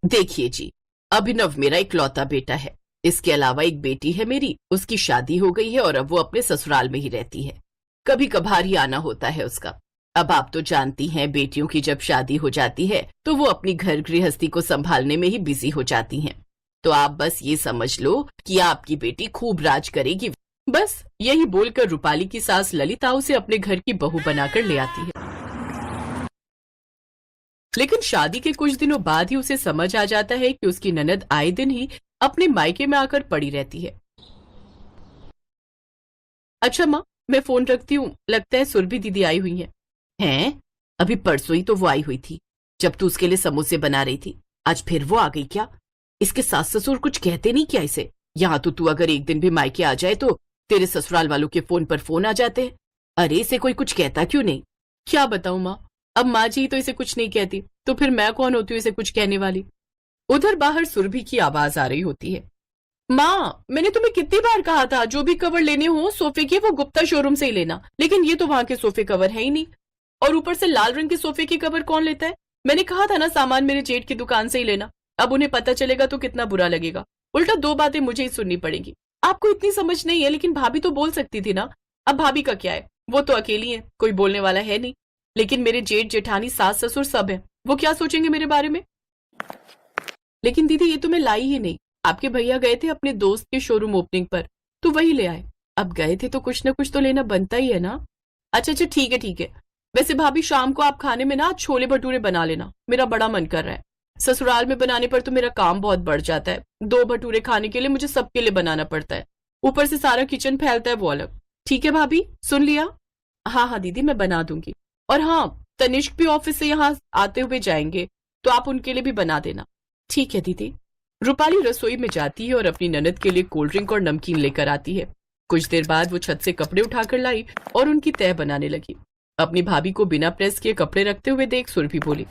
देखिए जी, अभिनव मेरा इकलौता बेटा है। इसके अलावा एक बेटी है मेरी, उसकी शादी हो गई है और अब वो अपने ससुराल में ही रहती है। कभी कभार ही आना होता है उसका। अब आप तो जानती हैं, बेटियों की जब शादी हो जाती है तो वो अपनी घर गृहस्थी को संभालने में ही बिजी हो जाती हैं। तो आप बस ये समझ लो कि आपकी बेटी खूब राज करेगी। बस यही बोलकर रूपाली की सास ललिता उसे अपने घर की बहू बनाकर ले आती है। लेकिन शादी के कुछ दिनों बाद ही उसे समझ आ जाता है कि उसकी ननद आए दिन ही अपने मायके में आकर पड़ी रहती है। अच्छा माँ, मैं फोन रखती हूँ, लगता है सुरभि दीदी आई हुई हैं? अभी परसों ही तो वो आई हुई थी, जब तू उसके लिए समोसे बना रही थी। आज फिर वो आ गई क्या? इसके सास ससुर कुछ कहते नहीं क्या इसे? यहाँ तो तू अगर एक दिन भी मायके आ जाए तो तेरे ससुराल वालों के फोन पर फोन आ जाते हैं। अरे इसे कोई कुछ कहता क्यों नहीं? क्या बताऊं माँ, अब माँ जी तो इसे कुछ नहीं कहती, तो फिर मैं कौन होती हूँ इसे कुछ कहने वाली। उधर बाहर सुरभि की आवाज आ रही होती है। माँ, मैंने तुम्हें कितनी बार कहा था जो भी कवर लेने हो सोफे के वो गुप्ता शोरूम से ही लेना, लेकिन ये तो वहां के सोफे कवर है ही नहीं। और ऊपर से लाल रंग के सोफे के कवर कौन लेता है? मैंने कहा था ना सामान मेरे जेठ की दुकान से ही लेना। अब उन्हें पता चलेगा तो कितना बुरा लगेगा। उल्टा दो बातें मुझे ही सुननी पड़ेंगी। आपको इतनी समझ नहीं है, लेकिन भाभी तो बोल सकती थी ना। अब भाभी का क्या है, वो तो अकेली है, कोई बोलने वाला है नहीं। लेकिन मेरे जेठ जेठानी सास ससुर सब है, वो क्या सोचेंगे मेरे बारे में? लेकिन दीदी ये तो मैं लाई ही नहीं। आपके भैया गए थे अपने दोस्त के शोरूम ओपनिंग पर, तो वही ले आए। अब गए थे तो कुछ ना कुछ तो लेना बनता ही है ना। अच्छा अच्छा, ठीक है ठीक है। वैसे भाभी शाम को आप खाने में ना छोले भटूरे बना लेना, मेरा बड़ा मन कर रहा है। ससुराल में बनाने पर तो मेरा काम बहुत बढ़ जाता है। दो भटूरे खाने के लिए मुझे सबके लिए बनाना पड़ता है, ऊपर से सारा किचन फैलता है वो अलग। ठीक है भाभी, सुन लिया। हाँ हाँ दीदी, मैं बना दूंगी। और हाँ, तनिष्क भी ऑफिस से यहाँ आते हुए जाएंगे, तो आप उनके लिए भी बना देना। ठीक है दीदी। रूपाली रसोई में जाती है और अपनी ननद के लिए कोल्ड ड्रिंक और नमकीन लेकर आती है। कुछ देर बाद वो छत से कपड़े उठाकर लाई और उनकी तह बनाने लगी। अपनी भाभी को बिना प्रेस किए कपड़े रखते हुए देख सुरभि बोली,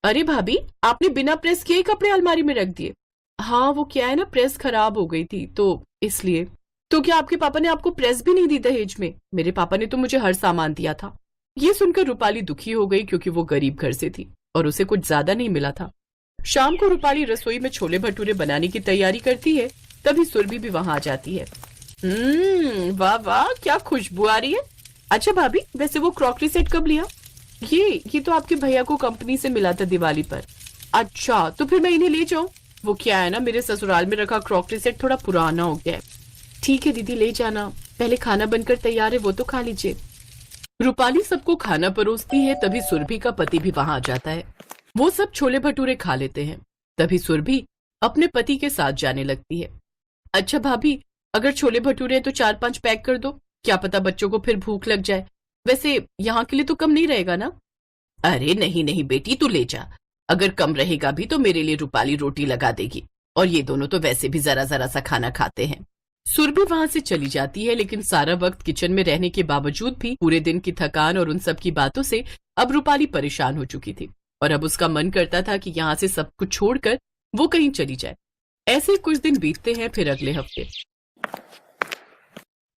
अरे भाभी, आपने बिना प्रेस किए कपड़े अलमारी में रख दिए? हाँ, वो क्या है ना, प्रेस खराब हो गई थी तो इसलिए। तो क्या आपके पापा ने आपको प्रेस भी नहीं दी दहेज में? मेरे पापा ने तो मुझे हर सामान दिया था। ये सुनकर रूपाली दुखी हो गई, क्योंकि वो गरीब घर से थी और उसे कुछ ज्यादा नहीं मिला था। शाम को रूपाली रसोई में छोले भटूरे बनाने की तैयारी करती है, तभी सुरभि भी वहां आ जाती है। वाह वाह, क्या खुशबू आ रही है। अच्छा भाभी, वैसे वो क्रॉकरी सेट कब लिया? ये तो आपके भैया को कंपनी से मिला था दिवाली पर। अच्छा, तो फिर मैं इन्हें ले जाऊं? वो क्या है ना, मेरे ससुराल में रखा क्रॉकरी सेट थोड़ा पुराना हो गया है। ठीक है दीदी, ले जाना। पहले खाना बनकर तैयार है, वो तो खा लीजिए। रूपाली सबको खाना परोसती है, तभी सुरभि का पति भी वहां आ जाता है। वो सब छोले भटूरे खा लेते हैं। तभी सुरभि अपने पति के साथ जाने लगती है। अच्छा भाभी, अगर छोले भटूरे हैं तो 4-5 पैक कर दो, क्या पता बच्चों को फिर भूख लग जाए। वैसे यहाँ के लिए तो कम नहीं रहेगा ना? अरे नहीं नहीं बेटी, तू ले जा। अगर कम रहेगा भी तो मेरे लिए रूपाली रोटी लगा देगी, और ये दोनों तो वैसे भी जरा जरा सा खाना खाते हैं। सुरभि वहां से चली जाती है, लेकिन सारा वक्त किचन में रहने के बावजूद भी पूरे दिन की थकान और उन सब की बातों से अब रूपाली परेशान हो चुकी थी, और अब उसका मन करता था कि यहाँ से सब कुछ छोड़कर वो कहीं चली जाए। ऐसे कुछ दिन बीतते हैं। फिर अगले हफ्ते,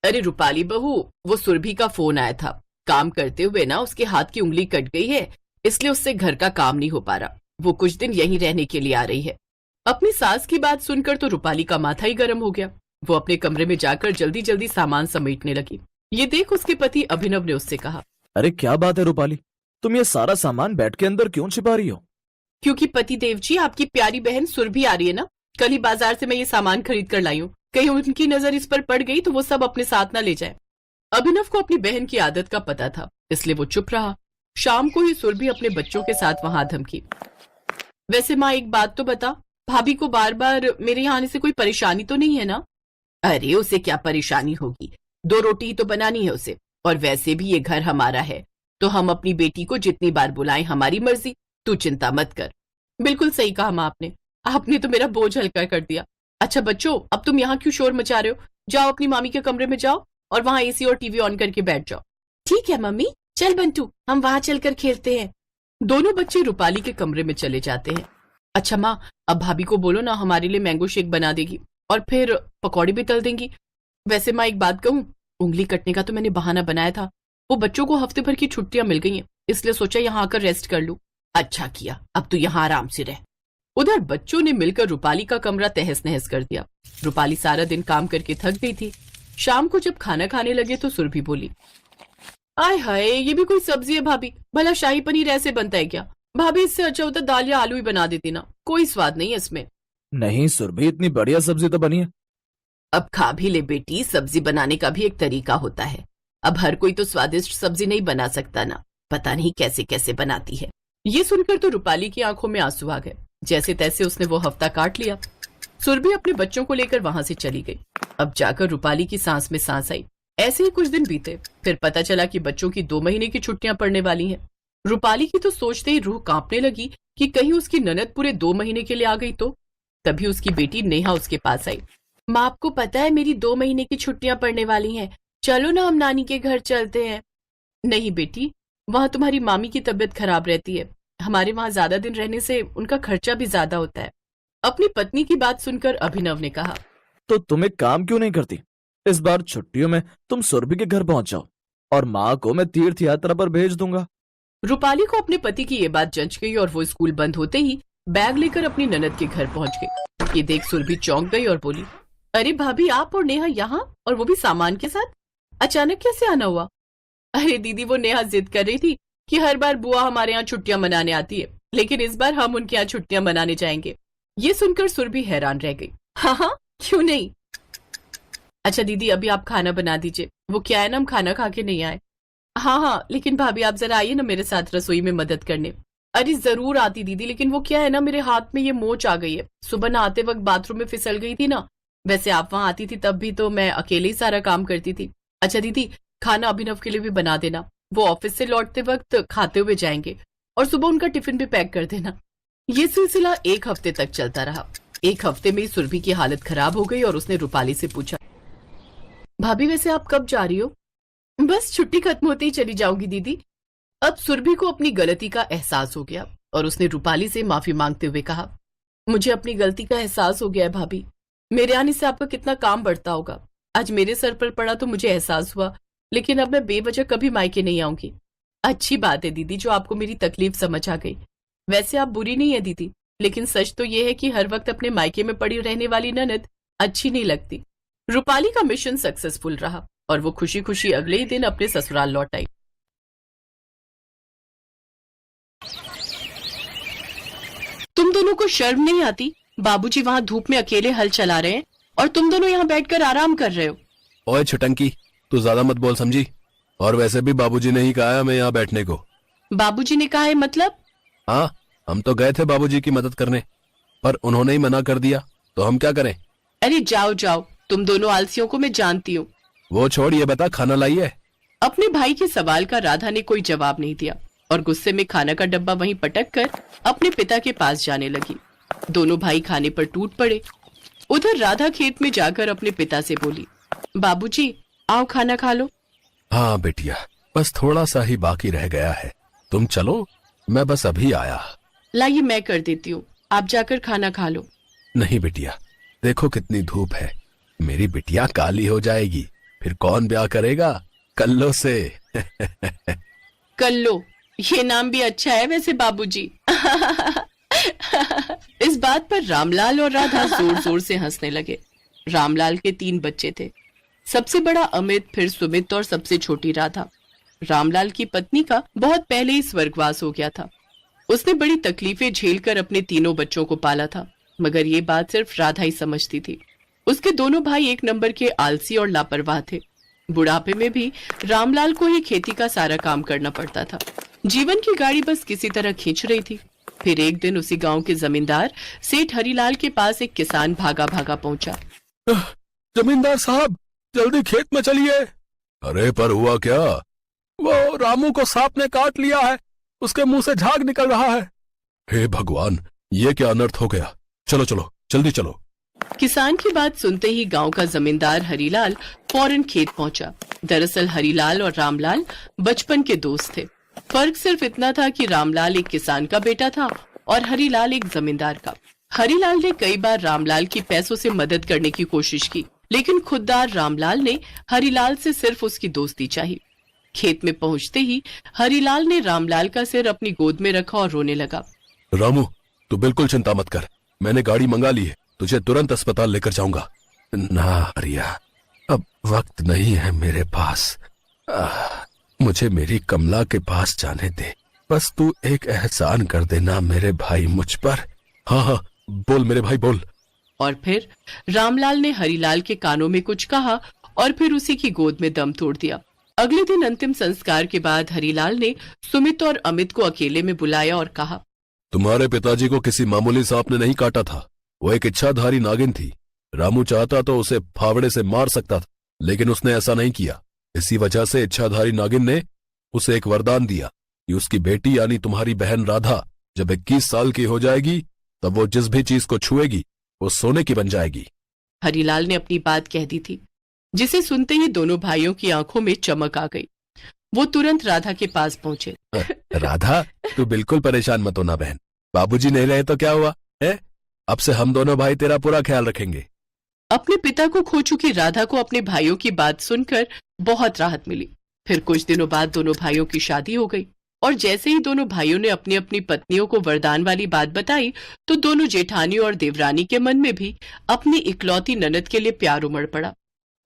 अरे रूपाली बहू, वो सुरभि का फोन आया था। काम करते हुए ना उसके हाथ की उंगली कट गई है, इसलिए उससे घर का काम नहीं हो पा रहा। वो कुछ दिन यहीं रहने के लिए आ रही है। अपनी सास की बात सुनकर तो रूपाली का माथा ही गर्म हो गया। वो अपने कमरे में जाकर जल्दी जल्दी सामान समेटने लगी। ये देख उसके पति अभिनव ने उससे कहा, अरे क्या बात है रूपाली, तुम ये सारा सामान बेड के अंदर क्यों छिपा रही हो? क्योंकि पति देव जी, आपकी प्यारी बहन सुरभि आ रही है ना। कल ही बाजार से मैं ये सामान खरीद कर लाई हूँ, कहीं उनकी नजर इस पर पड़ गई तो वो सब अपने साथ ना ले जाए। अभिनव को अपनी बहन की आदत का पता था, इसलिए वो चुप रहा। शाम को ही सुरभि अपने बच्चों के साथ वहां धमकी, वैसे माँ एक बात तो बता, भाभी को बार बार मेरे यहाँ आने से कोई परेशानी तो नहीं है ना? अरे उसे क्या परेशानी होगी, 2 रोटी ही तो बनानी है उसे, और वैसे भी ये घर हमारा है, तो हम अपनी बेटी को जितनी बार बुलाएं हमारी मर्जी, तू चिंता मत कर। बिल्कुल सही कहा माँ आपने, आपने तो मेरा बोझ हल्का कर दिया। अच्छा बच्चों, अब तुम यहाँ क्यों शोर मचा रहे हो? जाओ अपनी मामी के कमरे में जाओ और वहां एसी और टीवी ऑन करके बैठ जाओ। ठीक है मम्मी, चल बंटू, हम वहां चलकर खेलते हैं। दोनों बच्चे रूपाली के कमरे में चले जाते हैं। अच्छा माँ, अब भाभी को बोलो ना हमारे लिए मैंगो शेक बना देगी, और फिर पकौड़ी भी तल देंगी। वैसे माँ एक बात कहूँ, उंगली कटने का तो मैंने बहाना बनाया था। वो बच्चों को हफ्ते भर की छुट्टियां मिल गई हैं, इसलिए सोचा यहाँ आकर रेस्ट कर लूं। अच्छा किया, अब तू यहाँ आराम से रह। उधर बच्चों ने मिलकर रूपाली का कमरा तहस नहस कर दिया। रूपाली सारा दिन काम करके थक गई थी। शाम को जब खाना खाने लगे तो सुरभि बोली, आय हाय, ये भी कोई सब्जी है भाभी? भला शाही पनीर ऐसे बनता है क्या? भाभी, इससे अच्छा होता दाल या आलू ही बना देती ना, कोई स्वाद नहीं है इसमें। नहीं सुरभि, इतनी बढ़िया सब्जी तो बनी है। अब खा भी ले बेटी, सब्जी बनाने का भी एक तरीका होता है। अब हर कोई तो स्वादिष्ट सब्जी नहीं बना सकता ना, पता नहीं कैसे कैसे बनाती है। ये सुनकर तो रूपाली की आंखों में आंसू आ गए। जैसे तैसे उसने वो हफ्ता काट लिया। सुरभि अपने बच्चों को लेकर वहां से चली गई। अब जाकर रूपाली की सांस में सांस आई। ऐसे ही कुछ दिन बीते, फिर पता चला कि बच्चों की 2 महीने की छुट्टियां पड़ने वाली हैं। रूपाली की तो सोचते ही रूह कांपने लगी कि कहीं उसकी ननद पूरे 2 महीने के लिए आ गई तो। तभी उसकी बेटी नेहा उसके पास आई। माँ, आपको पता है मेरी 2 महीने की छुट्टियां पड़ने वाली हैं, चलो ना हम नानी के घर चलते हैं। नहीं बेटी, वहां तुम्हारी मामी की तबीयत खराब रहती है, हमारे वहां ज्यादा दिन रहने से उनका खर्चा भी ज्यादा होता है। अपनी पत्नी की बात सुनकर अभिनव ने कहा, तो तुम एक काम क्यों नहीं करती? इस बार छुट्टियों में तुम सुरभि के घर पहुंच जाओ और माँ को मैं तीर्थ यात्रा पर भेज दूंगा। रूपाली को अपने पति की ये बात जंच गई और वो स्कूल बंद होते ही बैग लेकर अपनी ननद के घर पहुंच गई। ये देख सुरभि चौंक गई और बोली, अरे भाभी, आप और नेहा यहाँ, और वो भी सामान के साथ? अचानक कैसे आना हुआ? अरे दीदी, वो नेहा जिद कर रही थी कि हर बार बुआ हमारे यहाँ छुट्टियां मनाने आती है, लेकिन इस बार हम उनके यहाँ छुट्टियां मनाने जाएंगे। ये सुनकर सुरभि हैरान रह गई। हाँ, क्यों नहीं। अच्छा दीदी, अभी आप खाना बना दीजिए, वो क्या है ना, हम खाना खा के नहीं आए। हाँ, लेकिन भाभी आप जरा आइए ना मेरे साथ रसोई में मदद करने। अरे जरूर आती दीदी, लेकिन वो क्या है ना, मेरे हाथ में ये मोच आ गई है, सुबह नहाते वक्त बाथरूम में फिसल गई थी ना। वैसे आप वहां आती थी तब भी तो मैं अकेले ही सारा काम करती थी। अच्छा दीदी, खाना अभिनव के लिए भी बना देना, वो ऑफिस से लौटते वक्त खाते हुए जाएंगे, और सुबह उनका टिफिन भी पैक कर देना। ये सिलसिला 1 हफ्ते तक चलता रहा। 1 हफ्ते में सुरभि की हालत खराब हो गई और उसने रूपाली से पूछा, भाभी वैसे आप कब जा रही हो? बस छुट्टी खत्म होते ही चली जाऊंगी दीदी। अब सुरभि को अपनी गलती का एहसास हो गया और उसने रूपाली से माफी मांगते हुए कहा, मुझे अपनी गलती का एहसास हो गया है भाभी, मेरे आने से आपका कितना काम बढ़ता होगा। आज मेरे सर पर पड़ा तो मुझे एहसास हुआ, लेकिन अब मैं बेवजह कभी मायके नहीं आऊंगी। अच्छी बात है दीदी जो आपको मेरी तकलीफ समझ आ गई। वैसे आप बुरी नहीं है दीदी, लेकिन सच तो ये है कि हर वक्त अपने मायके में पड़ी रहने वाली ननद अच्छी नहीं लगती। रूपाली का मिशन सक्सेसफुल रहा और वो खुशी खुशी अगले ही दिन अपने ससुराल लौट आई। तुम दोनों को शर्म नहीं आती? बाबूजी वहां धूप में अकेले हल चला रहे हैं और तुम दोनों यहाँ बैठकर आराम कर रहे हो। ओए छुटंकी, तू ज्यादा मत बोल समझी। और वैसे भी बाबूजी ने ही कहा है हमें यहाँ बैठने को। बाबूजी ने कहा है मतलब? हाँ, हम तो गए थे बाबूजी की मदद करने, पर उन्होंने ही मना कर दिया, तो हम क्या करें। अरे जाओ जाओ, तुम दोनों आलसियों को मैं जानती हूँ। वो छोड़, ये बता खाना लाई है? अपने भाई के सवाल का राधा ने कोई जवाब नहीं दिया और गुस्से में खाना का डब्बा वहीं पटक कर अपने पिता के पास जाने लगी। दोनों भाई खाने पर टूट पड़े। उधर राधा खेत में जाकर अपने पिता से बोली, बाबूजी आओ खाना खा लो। हाँ बेटिया, बस थोड़ा सा ही बाकी रह गया है, तुम चलो, मैं बस अभी आया। लाइए मैं कर देती हूँ, आप जाकर खाना खा लो। नहीं बेटिया, देखो कितनी धूप है, मेरी बिटिया काली हो जाएगी, फिर कौन ब्याह करेगा कल्लो से। कल्लो, ये नाम भी अच्छा है वैसे बाबूजी। इस बात पर रामलाल और राधा जोर जोर से हंसने लगे। रामलाल के 3 बच्चे थे, सबसे बड़ा अमित, फिर सुमित और सबसे छोटी राधा। रामलाल की पत्नी का बहुत पहले ही स्वर्गवास हो गया था। उसने बड़ी तकलीफें झेलकर अपने तीनों बच्चों को पाला था, मगर ये बात सिर्फ राधा ही समझती थी। उसके दोनों भाई 1 नंबर के आलसी और लापरवाह थे। बुढ़ापे में भी रामलाल को ही खेती का सारा काम करना पड़ता था। जीवन की गाड़ी बस किसी तरह खींच रही थी। फिर एक दिन उसी गांव के जमींदार सेठ हरिलाल के पास एक किसान भागा भागा पहुंचा। जमींदार साहब, जल्दी खेत में चलिए। अरे पर हुआ क्या? वो रामू को सांप ने काट लिया है, उसके मुंह से झाग निकल रहा है। हे भगवान, ये क्या अनर्थ हो गया, चलो चलो जल्दी चलो। किसान की बात सुनते ही गांव का जमींदार हरिलाल फौरन खेत पहुंचा। दरअसल हरिलाल और रामलाल बचपन के दोस्त थे। फर्क सिर्फ इतना था कि रामलाल एक किसान का बेटा था और हरिलाल एक जमींदार का। हरिलाल ने कई बार रामलाल की पैसों से मदद करने की कोशिश की, लेकिन खुददार रामलाल ने हरिलाल से सिर्फ उसकी दोस्ती चाही। खेत में पहुंचते ही हरिलाल ने रामलाल का सिर अपनी गोद में रखा और रोने लगा। रामू, तू बिल्कुल चिंता मत कर, मैंने गाड़ी मंगा ली है, तुझे तुरंत अस्पताल लेकर जाऊंगा। ना हरिया, अब वक्त नहीं है मेरे पास। मुझे मेरी कमला के पास जाने दे। बस तू एक एहसान कर देना मेरे भाई मुझ पर। हाँ हाँ, बोल मेरे भाई बोल। और फिर रामलाल ने हरिलाल के कानों में कुछ कहा और फिर उसी की गोद में दम तोड़ दिया। अगले दिन अंतिम संस्कार के बाद हरिलाल ने सुमित और अमित को अकेले में बुलाया और कहा, तुम्हारे पिताजी को किसी मामूली सांप ने नहीं काटा था, वो एक इच्छाधारी नागिन थी। रामू चाहता तो उसे फावड़े से मार सकता था, लेकिन उसने ऐसा नहीं किया। इसी वजह से इच्छाधारी नागिन ने उसे एक वरदान दिया कि उसकी बेटी यानी तुम्हारी बहन राधा जब 21 साल की हो जाएगी तब वो जिस भी चीज को छुएगी वो सोने की बन जाएगी। हरिलाल ने अपनी बात कह दी थी, जिसे सुनते ही दोनों भाइयों की आंखों में चमक आ गई। वो तुरंत राधा के पास पहुंचे। राधा, तू बिल्कुल परेशान मत होना बहन, बाबूजी नहीं रहे तो क्या हुआ है? अब से हम दोनों भाई तेरा पूरा ख्याल रखेंगे। अपने पिता को खो चुकी राधा को अपने भाइयों की बात सुनकर बहुत राहत मिली। फिर कुछ दिनों बाद दोनों भाइयों की शादी हो गई और जैसे ही दोनों भाइयों ने अपनी अपनी पत्नियों को वरदान वाली बात बताई तो दोनों जेठानी और देवरानी के मन में भी अपनी इकलौती ननद के लिए प्यार उमड़ पड़ा।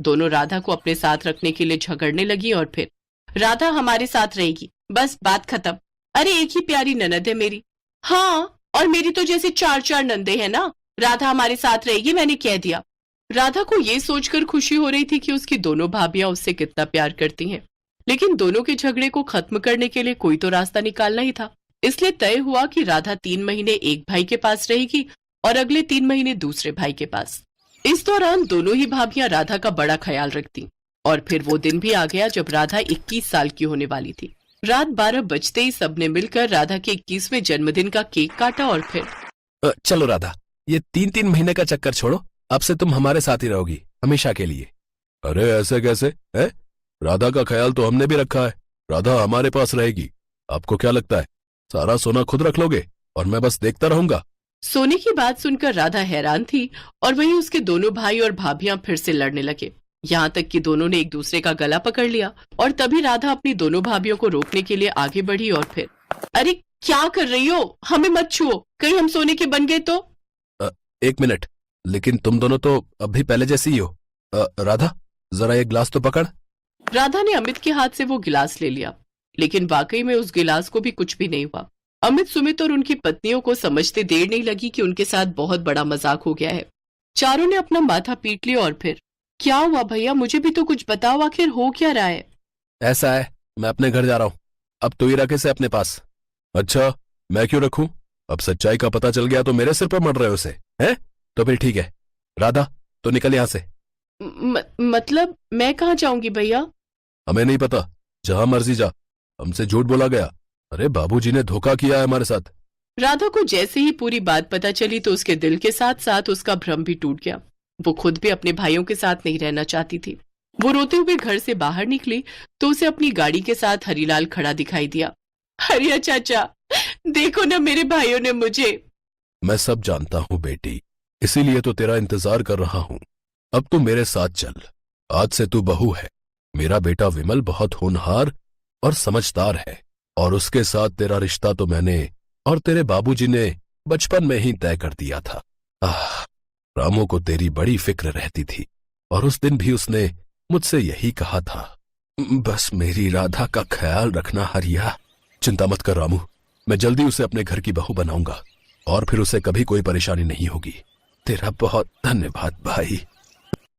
दोनों राधा को अपने साथ रखने के लिए झगड़ने लगी और फिर, राधा हमारे साथ रहेगी, बस बात खत्म। अरे एक ही प्यारी ननद है मेरी। हाँ, और मेरी तो जैसे 4-4 नंदे हैं ना। राधा हमारे साथ रहेगी, मैंने कह दिया। राधा को ये सोचकर खुशी हो रही थी कि उसकी दोनों भाभियां उससे कितना प्यार करती हैं, लेकिन दोनों के झगड़े को खत्म करने के लिए कोई तो रास्ता निकालना ही था। इसलिए तय हुआ कि राधा 3 महीने एक भाई के पास रहेगी और अगले 3 महीने दूसरे भाई के पास। इस दौरान दोनों ही भाभियां राधा का बड़ा ख्याल रखती और फिर वो दिन भी आ गया जब राधा 21 साल की होने वाली थी। रात 12 बजते ही सबने मिलकर राधा के 21वें जन्मदिन का केक काटा और फिर, चलो राधा, ये 3-3 महीने का चक्कर छोड़ो, अब से तुम हमारे साथ ही रहोगी हमेशा के लिए। अरे ऐसे कैसे है? राधा का ख्याल तो हमने भी रखा है, राधा हमारे पास रहेगी। आपको क्या लगता है सारा सोना खुद रख लोगे और मैं बस देखता रहूंगा? सोने की बात सुनकर राधा हैरान थी और वहीं उसके दोनों भाई और भाभियां फिर से लड़ने लगे, यहाँ तक कि दोनों ने एक दूसरे का गला पकड़ लिया। और तभी राधा अपनी दोनों भाभियों को रोकने के लिए आगे बढ़ी और फिर, अरे क्या कर रही हो? हमें मत छुओ, कहीं हम सोने के बन गए तो। 1 मिनट, लेकिन तुम दोनों तो अब भी पहले जैसी ही हो। राधा, जरा ये गिलास तो पकड़। राधा ने अमित के हाथ से वो गिलास ले लिया, लेकिन वाकई में उस गिलास को भी कुछ भी नहीं हुआ। अमित, सुमित और उनकी पत्नियों को समझते देर नहीं लगी कि उनके साथ बहुत बड़ा मजाक हो गया है। चारों ने अपना माथा पीट लिया और फिर, क्या हुआ भैया? मुझे भी तो कुछ बताओ, आखिर हो क्या रहा है? ऐसा है, मैं अपने घर जा रहा हूँ, अब तू ही रखे से अपने पास। अच्छा, मैं क्यों रखूं? अब सच्चाई का पता चल गया तो मेरे सिर पर मर रहे हो उसे, हैं? तो फिर ठीक है, राधा तो निकल यहाँ से। मतलब मैं कहाँ जाऊंगी भैया? हमें नहीं पता, जहां मर्जी जा, हमसे झूठ बोला गया। अरे बाबूजी ने धोखा किया है हमारे साथ। राधा को जैसे ही पूरी बात पता चली तो उसके दिल के साथ साथ उसका भ्रम भी टूट गया। वो खुद भी अपने भाइयों के साथ नहीं रहना चाहती थी। वो रोते हुए घर से बाहर निकली तो उसे अपनी गाड़ी के साथ हरिलाल खड़ा दिखाई दिया। हरिया चाचा, देखो ना, मेरे भाइयों ने मुझे। मैं सब जानता हूँ बेटी, इसीलिए तो तेरा इंतजार कर रहा हूँ। अब तू मेरे साथ चल, आज से तू बहू है। मेरा बेटा विमल बहुत होनहार और समझदार है और उसके साथ तेरा रिश्ता तो मैंने और तेरे बाबूजी ने बचपन में ही तय कर दिया था। रामू को तेरी बड़ी फिक्र रहती थी और उस दिन भी उसने मुझसे यही कहा था, बस मेरी राधा का ख्याल रखना हरिया। चिंता मत कर रामू, मैं जल्दी उसे अपने घर की बहू बनाऊंगा और फिर उसे कभी कोई परेशानी नहीं होगी। तेरा बहुत धन्यवाद भाई।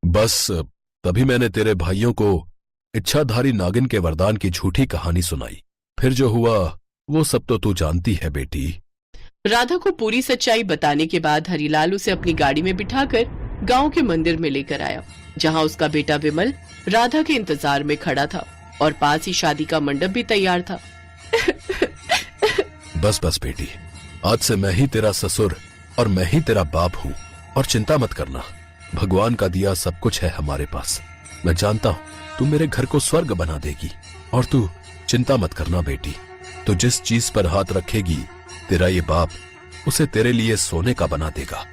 बस तभी मैंने तेरे भाइयों को इच्छाधारी नागिन के वरदान की झूठी कहानी सुनाई। फिर जो हुआ वो सब तो तू जानती है बेटी। राधा को पूरी सच्चाई बताने के बाद हरिलाल उसे अपनी गाड़ी में बिठाकर गांव के मंदिर में लेकर आया, जहां उसका बेटा विमल राधा के इंतजार में खड़ा था और पास ही शादी का मंडप भी तैयार था। बस बस बेटी, आज से मैं ही तेरा ससुर और मैं ही तेरा बाप हूँ और चिंता मत करना, भगवान का दिया सब कुछ है हमारे पास। मैं जानता हूँ तू मेरे घर को स्वर्ग बना देगी और तू चिंता मत करना बेटी। तो जिस चीज पर हाथ रखेगी तेरा ये बाप उसे तेरे लिए सोने का बना देगा।